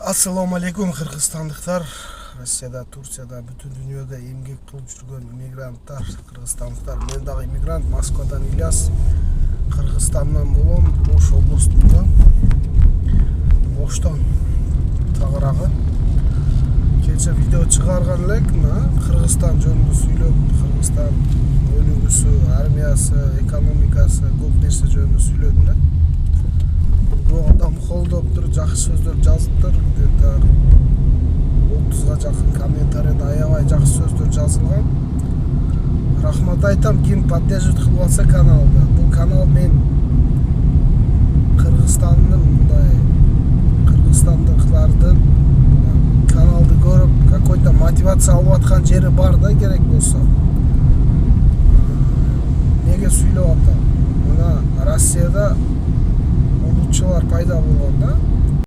Ассаламу алейкум кыргызстандыктар. Россияда, Турцияда, бүтүн дүйнөдө эмгек кылып жүргөн иммигранттар, кыргызстандыктар. Мен дагы иммигрант, Москвадан Ильяс. Кыргызстандан болом, Ош областында. Оштон тагыраагы. Кече видео чыгарган элек, Кыргызстан жөнүндө сүйлөп, Кыргызстан өнүгүүсү, армиясы, экономикасы, көп нерсе жөнүндө сүйлөдүм да. Көп адам колдоп туруп, жакшы сөздөр жазыптыр. Где-то 30га жакын комментарийде аябай жакшы сөздөр жазылган. Рахмат айтам, ким поддерживать кылып атса каналды. Бул канал мен кыргызстандыктардын каналды көрүп, какой-то мотивация алып аткан жери бар да, керек болсо. Неге сүйлөп атам? Мына Россияда улутчулар пайда болгон да.